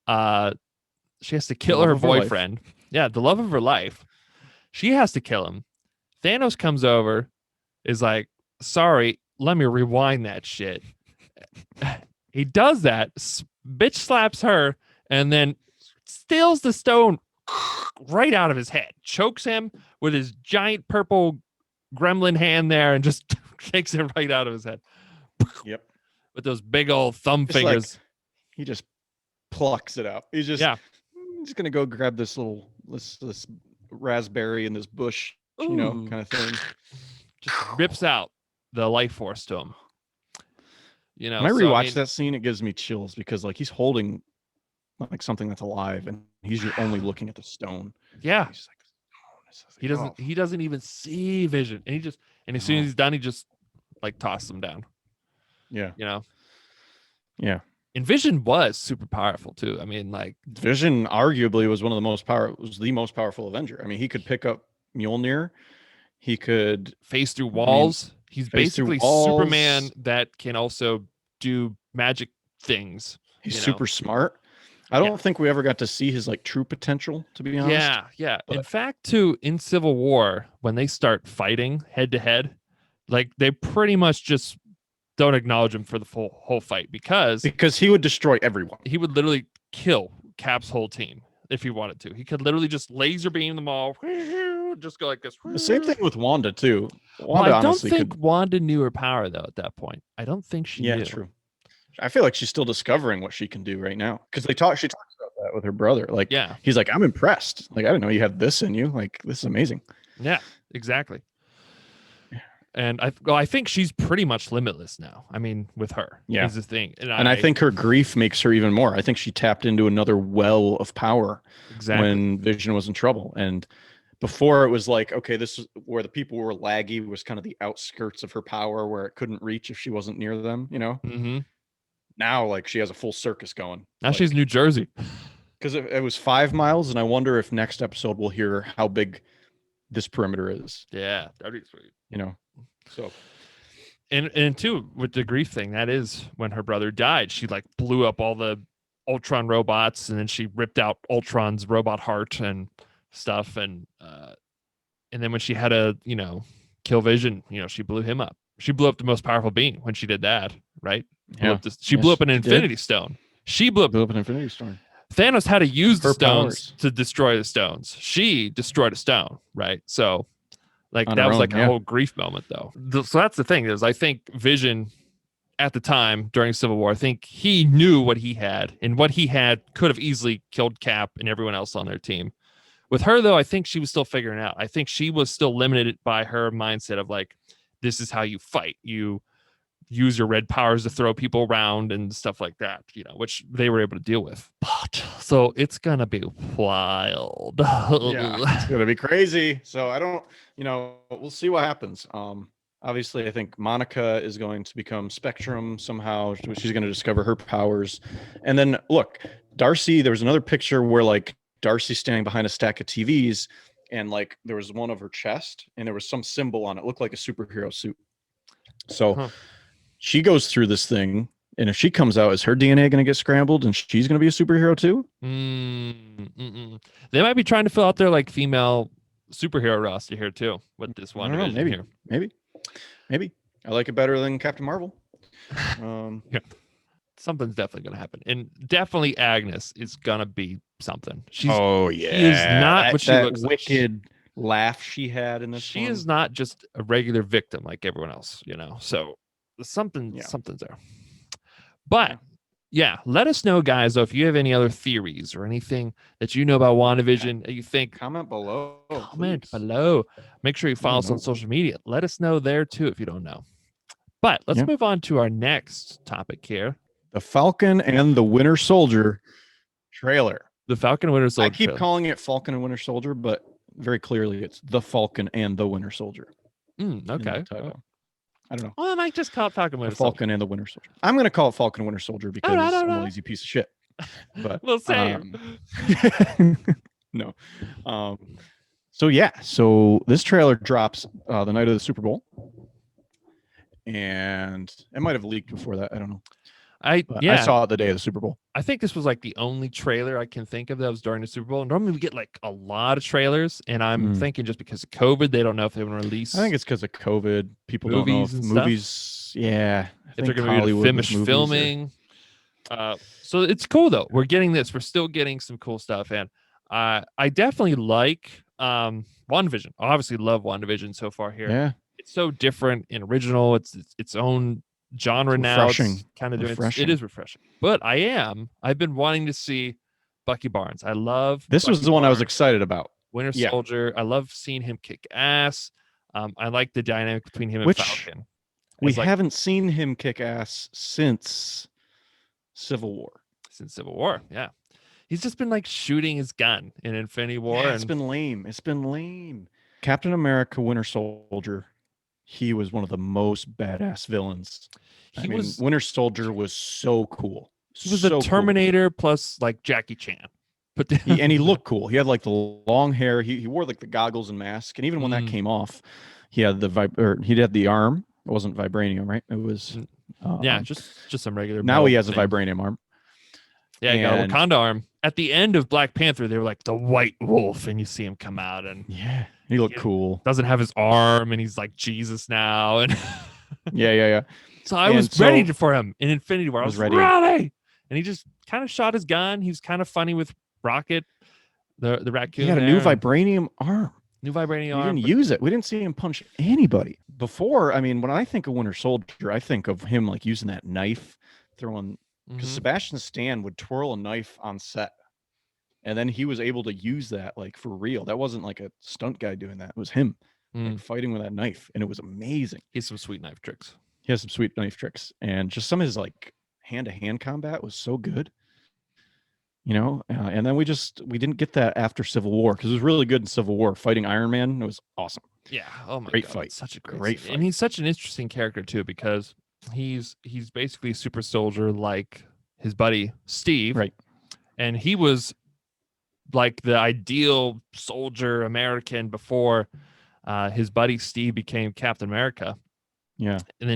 her boyfriend. Yeah, the love of her life. She has to kill him. Thanos comes over, is like, sorry, let me rewind that shit. He does that, bitch slaps her, and then steals the stone right out of his head, chokes him with his giant purple gremlin hand there, and just takes it right out of his head. Yep. With those big old thumb fingers. Like, he just plucks it out. He's just, I'm just gonna go grab this little this raspberry in this bush, kind of thing. Just rips out the life force to him. When I rewatch that scene, it gives me chills because like he's holding like something that's alive, and he's only looking at the stone. Yeah. He's like, he doesn't even see Vision, and as soon as he's done, he just like tosses him down. Yeah. Yeah. And Vision was super powerful too. I mean, like Vision arguably was the most powerful Avenger. I mean, he could pick up Mjolnir. He could phase through walls. He's basically Superman that can also do magic things. He's super smart. I don't think we ever got to see his like true potential, to be honest. Yeah. But in fact, too, in Civil War, when they start fighting head to head, like they pretty much just don't acknowledge him for the whole fight because he would destroy everyone. He would literally kill Cap's whole team if he wanted to. He could literally just laser beam them all, just go like this. The same thing with Wanda too. I don't think Wanda knew her power though at that point. I don't think she knew. Yeah, true. I feel like she's still discovering what she can do right now because she talks about that with her brother. Like, he's like, I'm impressed. Like, I didn't know you had this in you. Like, this is amazing. Yeah, exactly. And I think she's pretty much limitless now. I mean, with her, is the thing. And I think her grief makes her even more. I think she tapped into another well of power when Vision was in trouble. And before it was like, okay, this is where the people were laggy, was kind of the outskirts of her power where it couldn't reach if she wasn't near them, Mm-hmm. Now, like, she has a full circus going. Now she's New Jersey. Because it was 5 miles, and I wonder if next episode we'll hear how big this perimeter is. Yeah, that'd be sweet. So, and too, with the grief thing, that is when her brother died. She like blew up all the Ultron robots, and then she ripped out Ultron's robot heart and stuff, and then when she had to kill Vision, she blew him up. She blew up the most powerful being when she did that, right? She blew up an Infinity Stone. She blew up an Infinity Stone. Thanos had to use the stones to destroy the stones. She destroyed a stone, right? So, like that was like a whole grief moment, though. So that's the thing is, I think Vision at the time during Civil War, I think he knew what he had, and what he had could have easily killed Cap and everyone else on their team. With her, though, I think she was still figuring it out. I think she was still limited by her mindset of like, this is how you fight. You use your red powers to throw people around and stuff like that, which they were able to deal with. But so it's gonna be wild. It's gonna be crazy. So I don't, we'll see what happens. Obviously, I think Monica is going to become Spectrum somehow. She's going to discover her powers, and then look, Darcy. There was another picture where like Darcy's standing behind a stack of TVs, and like there was one of her chest, and there was some symbol on it. It looked like a superhero suit. So. She goes through this thing, and if she comes out, is her DNA going to get scrambled, and she's going to be a superhero too? They might be trying to fill out their like female superhero roster here too with this one. Maybe I like it better than Captain Marvel. Something's definitely going to happen, and definitely Agnes is going to be something. She is not what she looks like. Wicked laugh she had in this. She is not just a regular victim like everyone else, So. Something's there. But let us know, guys, though, if you have any other theories or anything that you know about WandaVision that you think. Comment below. Make sure you follow us on social media. Let us know there too if you don't know. But let's move on to our next topic here. The Falcon and the Winter Soldier trailer. The Falcon and Winter Soldier. I keep calling it Falcon and Winter Soldier, but very clearly it's the Falcon and the Winter Soldier. Okay. I don't know. Well, I might just call it Falcon and Winter Soldier. Falcon and the Winter Soldier. I'm going to call it Falcon and Winter Soldier because I'm a lazy piece of shit. But we'll say no. So this trailer drops the night of the Super Bowl. And it might have leaked before that. I don't know. I saw it the day of the Super Bowl. I think this was like the only trailer I can think of that was during the Super Bowl. Normally we get like a lot of trailers, and I'm thinking just because of COVID, they don't know if they want to release. I think it's because of COVID. People don't know if movies. Yeah, if they're going to be finished filming. So it's cool though. We're getting this. We're still getting some cool stuff, and I definitely like WandaVision. I obviously love WandaVision so far here. Yeah, it's so different and original. It's its own genre now. It's kind of doing it is refreshing. But I've been wanting to see Bucky Barnes. I love this. Was the one I was excited about. Winter Soldier. I love seeing him kick ass. I like the dynamic between him and Falcon. We haven't seen him kick ass since Civil War. Yeah. He's just been like shooting his gun in Infinity War. Yeah, it's been lame. Captain America, Winter Soldier. He was one of the most badass villains. Winter Soldier was so cool. He was the Terminator plus like Jackie Chan. But and he looked cool. He had like the long hair. He wore like the goggles and mask. And even when that came off, he had he had the arm. It wasn't vibranium, right? It was just some regular. Now he has a vibranium arm. Yeah, he got a Wakanda arm. At the end of Black Panther, they were like the White Wolf, and you see him come out, and he looked cool. Doesn't have his arm, and he's like Jesus now, and yeah. So I was ready for him in Infinity War. I was ready, and he just kind of shot his gun. He was kind of funny with Rocket, the raccoon. He had a new vibranium arm. New vibranium arm. We didn't use it. We didn't see him punch anybody before. I mean, when I think of Winter Soldier, I think of him like using that knife, throwing. Because Sebastian Stan would twirl a knife on set, and then he was able to use that like for real. That wasn't like a stunt guy doing that. It was him like, fighting with that knife, and it was amazing. He has some sweet knife tricks. And just some of his like hand-to-hand combat was so good. And then we didn't get that after Civil War because it was really good in Civil War. Fighting Iron Man, it was awesome. Yeah. Oh my God. Fight. Such a great fight. And he's such an interesting character too because he's basically a super soldier like his buddy Steve, right? And he was like the ideal soldier American before his buddy Steve became Captain America. Yeah, and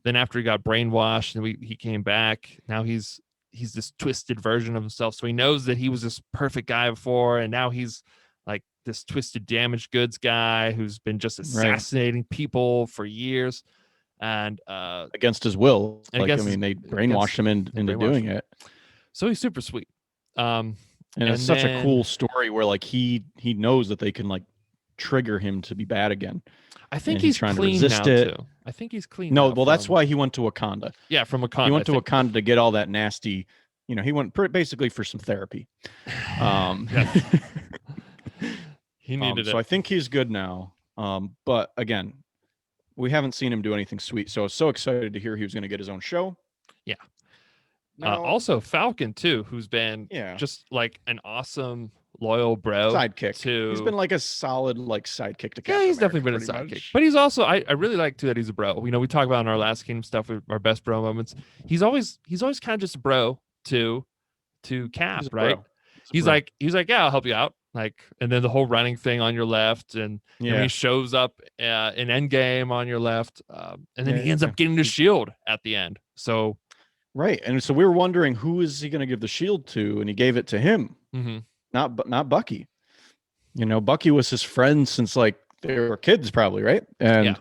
then after he got brainwashed and he came back, now he's this twisted version of himself. So he knows that he was this perfect guy before, and now he's like this twisted damaged goods guy who's been just assassinating people for years. And against his will, they brainwashed him into doing it. So he's super sweet. And it's such a cool story where like he knows that they can like trigger him to be bad again. I think he's trying clean to resist now, it. Too. I think he's clean. No, well, that's why he went to Wakanda. Yeah, from Wakanda. He went to Wakanda to get all that nasty. He went basically for some therapy. He needed it. So I think he's good now. But again, we haven't seen him do anything sweet. So I was so excited to hear he was going to get his own show. Yeah. Also Falcon too, who's been just like an awesome loyal bro sidekick. He's been like a solid like sidekick to Captain he's America, definitely been a sidekick. But he's also I really like too that he's a bro. We talk about in our last Kingdom stuff with our best bro moments. He's always kind of just a bro to Cap, right? He's like, yeah, I'll help you out. Like, and then the whole running thing on your left, and he shows up in Endgame on your left, and then he ends up getting the shield at the end. So, right, and so we were wondering who is he going to give the shield to, and he gave it to him, not Bucky. Bucky was his friend since like they were kids, probably, right? And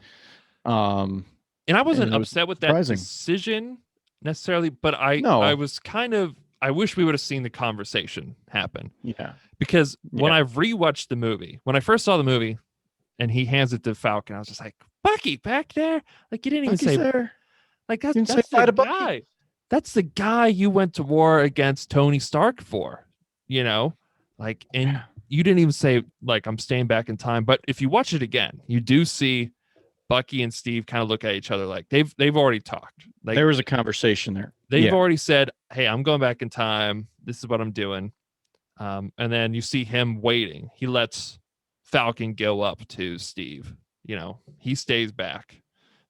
I wasn't upset with that decision necessarily, but I was kind of. I wish we would have seen the conversation happen. Yeah. Because when I've rewatched the movie, when I first saw the movie and he hands it to Falcon, I was just like, Bucky back there? Like, you didn't even say, there. Like, that's the guy. That's the guy you went to war against Tony Stark for, Like, and you didn't even say, like, I'm staying back in time. But if you watch it again, you do see Bucky and Steve kind of look at each other like they've already talked. Like there was a conversation there. They've already said, "Hey, I'm going back in time. This is what I'm doing." And then you see him waiting. He lets Falcon go up to Steve. He stays back.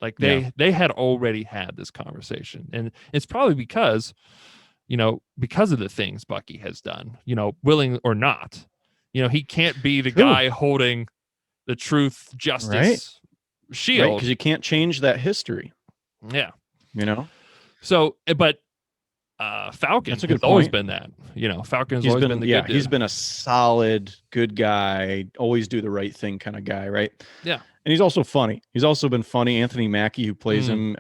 Like they had already had this conversation, and it's probably because of the things Bucky has done. Willing or not, he can't be the guy holding the truth, justice shield, because you can't change that history. Yeah, So, but Falcon has always been that. Falcon has always been the good dude. He's been a solid, good guy, always do the right thing kind of guy, right? Yeah. And he's also funny. He's also been funny. Anthony Mackie, who plays him,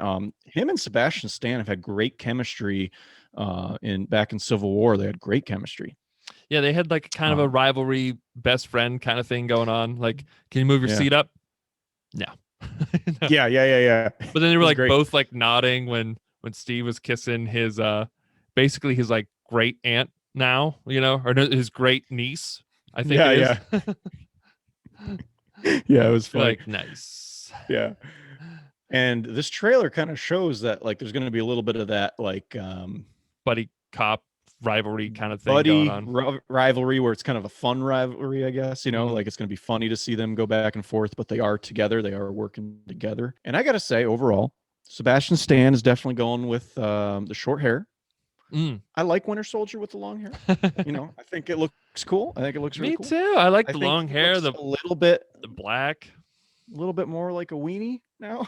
him and Sebastian Stan have had great chemistry back in Civil War. They had great chemistry. Yeah, they had like kind of a rivalry, best friend kind of thing going on. Like, can you move your seat up? No. No. Yeah. But then they were like both like nodding when Steve was kissing his basically his like great aunt now, or his great niece, I think it is. Yeah, it was funny. Like, nice. Yeah. And this trailer kind of shows that like there's going to be a little bit of that like buddy cop rivalry kind of thing going on. Rivalry where it's kind of a fun rivalry, I guess, like it's going to be funny to see them go back and forth, but they are together. They are working together. And I got to say, overall, Sebastian Stan is definitely going with the short hair. I like Winter Soldier with the long hair. I think it looks cool. I think it looks really cool. Me too. I like the long hair, a little bit, the black, a little bit more like a weenie now.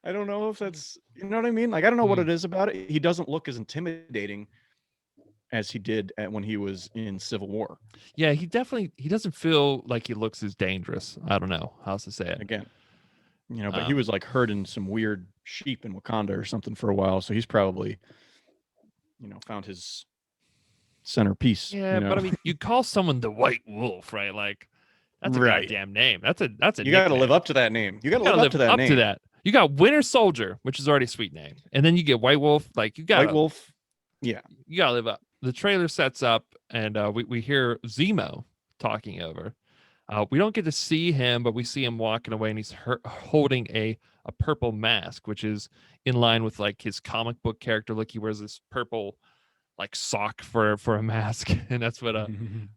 I don't know if that's, you know what I mean? Like, I don't know what it is about it. He doesn't look as intimidating as he did when he was in Civil War. Yeah, he doesn't feel like he looks as dangerous. I don't know how else to say it. Again, but he was like herding some weird sheep in Wakanda or something for a while. So he's probably, found his centerpiece. Yeah, but I mean, you call someone the White Wolf, right? Like, that's a goddamn name. That's a you got to live up to that name. You got to live up to that name. To that. You got Winter Soldier, which is already a sweet name, and then you get White Wolf. Like, you got White Wolf. Yeah, you got to live up. The trailer sets up, and we hear Zemo talking over. We don't get to see him, but we see him walking away, and he's holding a purple mask, which is in line with like his comic book character. Like, he wears this purple like sock for a mask, and that's what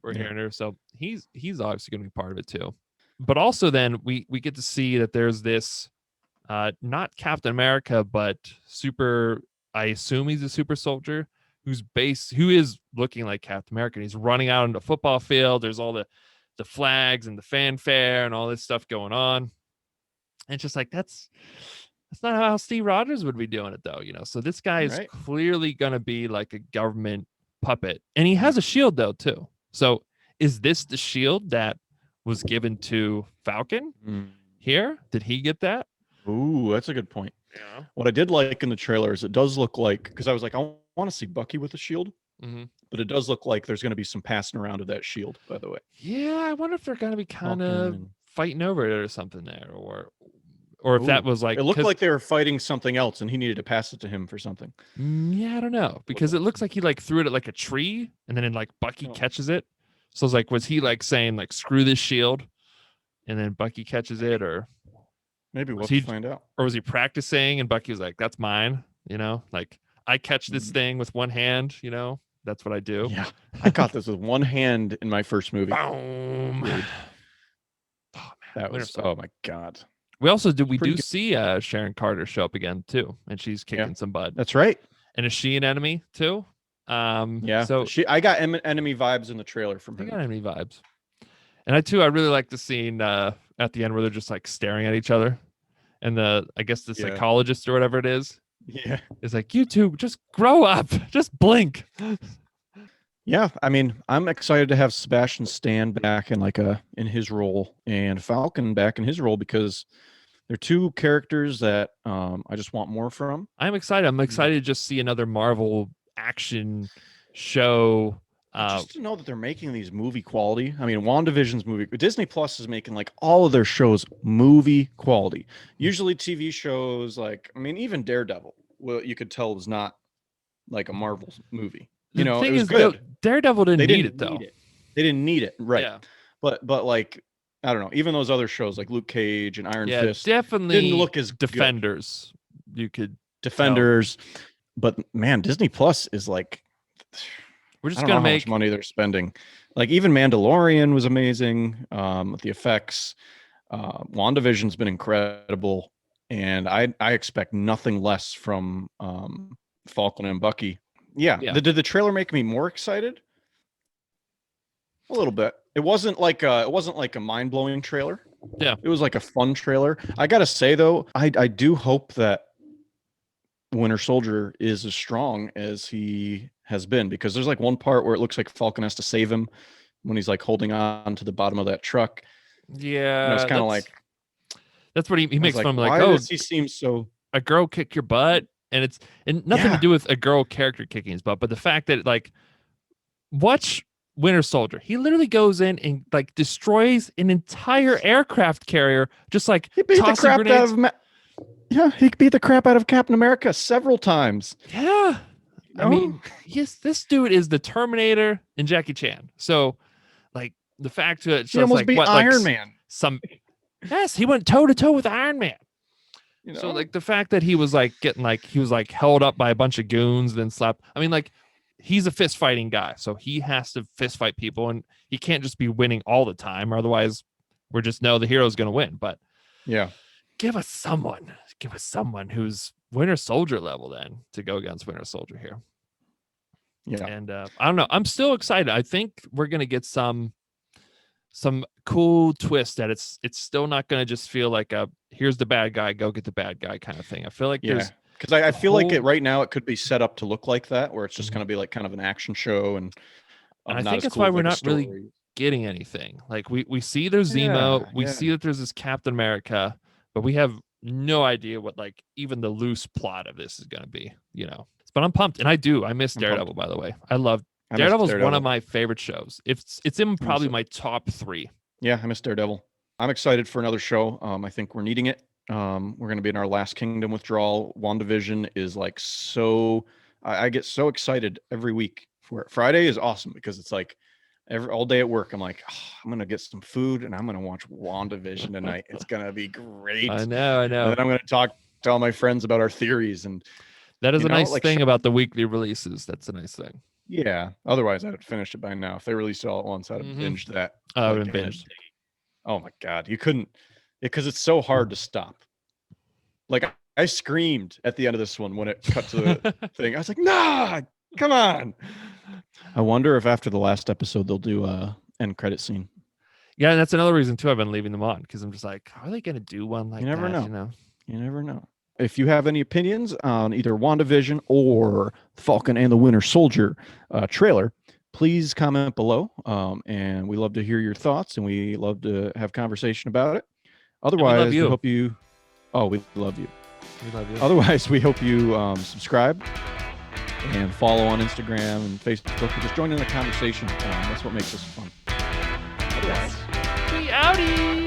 we're hearing here. So he's obviously going to be part of it too. But also then we get to see that there's this not Captain America, but I assume he's a super soldier who is looking like Captain America. And he's running out on the football field. There's all the flags and the fanfare and all this stuff going on. And it's just like, that's not how Steve Rogers would be doing it though, So this guy is clearly going to be like a government puppet, and he has a shield though too. So is this the shield that was given to Falcon here? Did he get that? Ooh, that's a good point. Yeah. What I did like in the trailer is it does look like, because I was like, I want to see Bucky with a shield. But it does look like there's going to be some passing around of that shield, by the way. Yeah, I wonder if they're going to be kind of fighting over it or something there, or if that was like, it looked like they were fighting something else and he needed to pass it to him for something. Yeah, I don't know, because it looks like he like threw it at like a tree, and then like Bucky catches it. So it's like, was he like saying like, screw this shield, and then Bucky catches it, or maybe we'll find out. Or was he practicing and Bucky was like, that's mine, like, I catch this thing with one hand, that's what I do. Yeah, I caught this with one hand in my first movie. Boom. Oh man, oh my god. We also do see Sharon Carter show up again too, and she's kicking some butt. That's right. And is she an enemy too? Yeah. So I got enemy vibes in the trailer from her. I got enemy vibes. And I really like the scene at the end where they're just like staring at each other, and I guess the psychologist or whatever it is, is like, you two just grow up, just blink. Yeah, I mean, I'm excited to have Sebastian Stan back in in his role, and Falcon back in his role, because they're two characters that I just want more from. I'm excited. I'm excited to just see another Marvel action show. Just to know that they're making these movie quality. I mean, WandaVision's movie. Disney Plus is making like all of their shows movie quality. Usually TV shows even Daredevil, well, you could tell was not like a Marvel movie. It was good. Daredevil didn't need it though. They didn't need it, right? Yeah. But like I don't know. Even those other shows like Luke Cage and Iron Fist definitely didn't look as Defenders. Good. You could Defenders, but man, Disney Plus is like, we're just gonna make how much money they're spending. Like even Mandalorian was amazing with the effects. WandaVision's been incredible, and I expect nothing less from Falcon and Bucky. Yeah. Did the trailer make me more excited? A little bit. It wasn't like a mind-blowing trailer. Yeah. It was like a fun trailer. I gotta say though, I do hope that Winter Soldier is as strong as he has been, because there's like one part where it looks like Falcon has to save him when he's like holding on to the bottom of that truck. Yeah, it's kind of like, that's what he makes fun of. Like, why does he seem so? A girl kick your butt, and it's nothing to do with a girl character kicking his butt, but the fact that like, watch Winter Soldier. He literally goes in and like destroys an entire aircraft carrier, just like he beat the crap out of he beat the crap out of Captain America several times. Yeah, I mean, yes, this dude is the Terminator and Jackie Chan. So, like the fact that he almost beat Iron Man. Yes, he went toe to toe with Iron Man. So like the fact that he was like held up by a bunch of goons, then slapped. I mean, like he's a fist fighting guy, so he has to fist fight people, and he can't just be winning all the time. Or otherwise, we're just the hero's going to win. But yeah, give us someone who's Winter Soldier level then to go against Winter Soldier here. Yeah, and I don't know. I'm still excited. I think we're going to get some cool twist that it's still not going to just feel like a here's the bad guy, go get the bad guy kind of thing. I feel like there's because I feel like it right now it could be set up to look like that, where it's just going to be like kind of an action show, and I think that's why we're not really getting anything. Like we see there's Zemo, we see that there's this Captain America, but we have no idea what like even the loose plot of this is going to be, But I'm pumped, and I miss Daredevil, by the way. I love Daredevil's one of my favorite shows. It's in probably my top 3. Yeah, I miss Daredevil. I'm excited for another show. I think we're needing it. We're going to be in our last Kingdom withdrawal. WandaVision is like so. I get so excited every week for it. Friday is awesome because it's like all day at work. I'm like, I'm going to get some food and I'm going to watch WandaVision tonight. It's going to be great. I know. And then I'm going to talk to all my friends about our theories, and that is a nice thing about the weekly releases. That's a nice thing. Yeah. Otherwise, I'd have finished it by now. If they released it all at once, I'd have binged that. I would have binged. Oh my God. You couldn't, because it's so hard to stop. Like I screamed at the end of this one when it cut to the thing. I was like, nah, come on. I wonder if after the last episode, they'll do a end credit scene. Yeah. And that's another reason too. I've been leaving them on because I'm just like, are they going to do one like that? You never know. If you have any opinions on either WandaVision or Falcon and the Winter Soldier trailer, please comment below. And we love to hear your thoughts, and we love to have conversation about it. Otherwise, we hope you. Oh, we love you. We love you. Otherwise, we hope you subscribe and follow on Instagram and Facebook, and just join in the conversation. That's what makes us fun. Otherwise, we outie.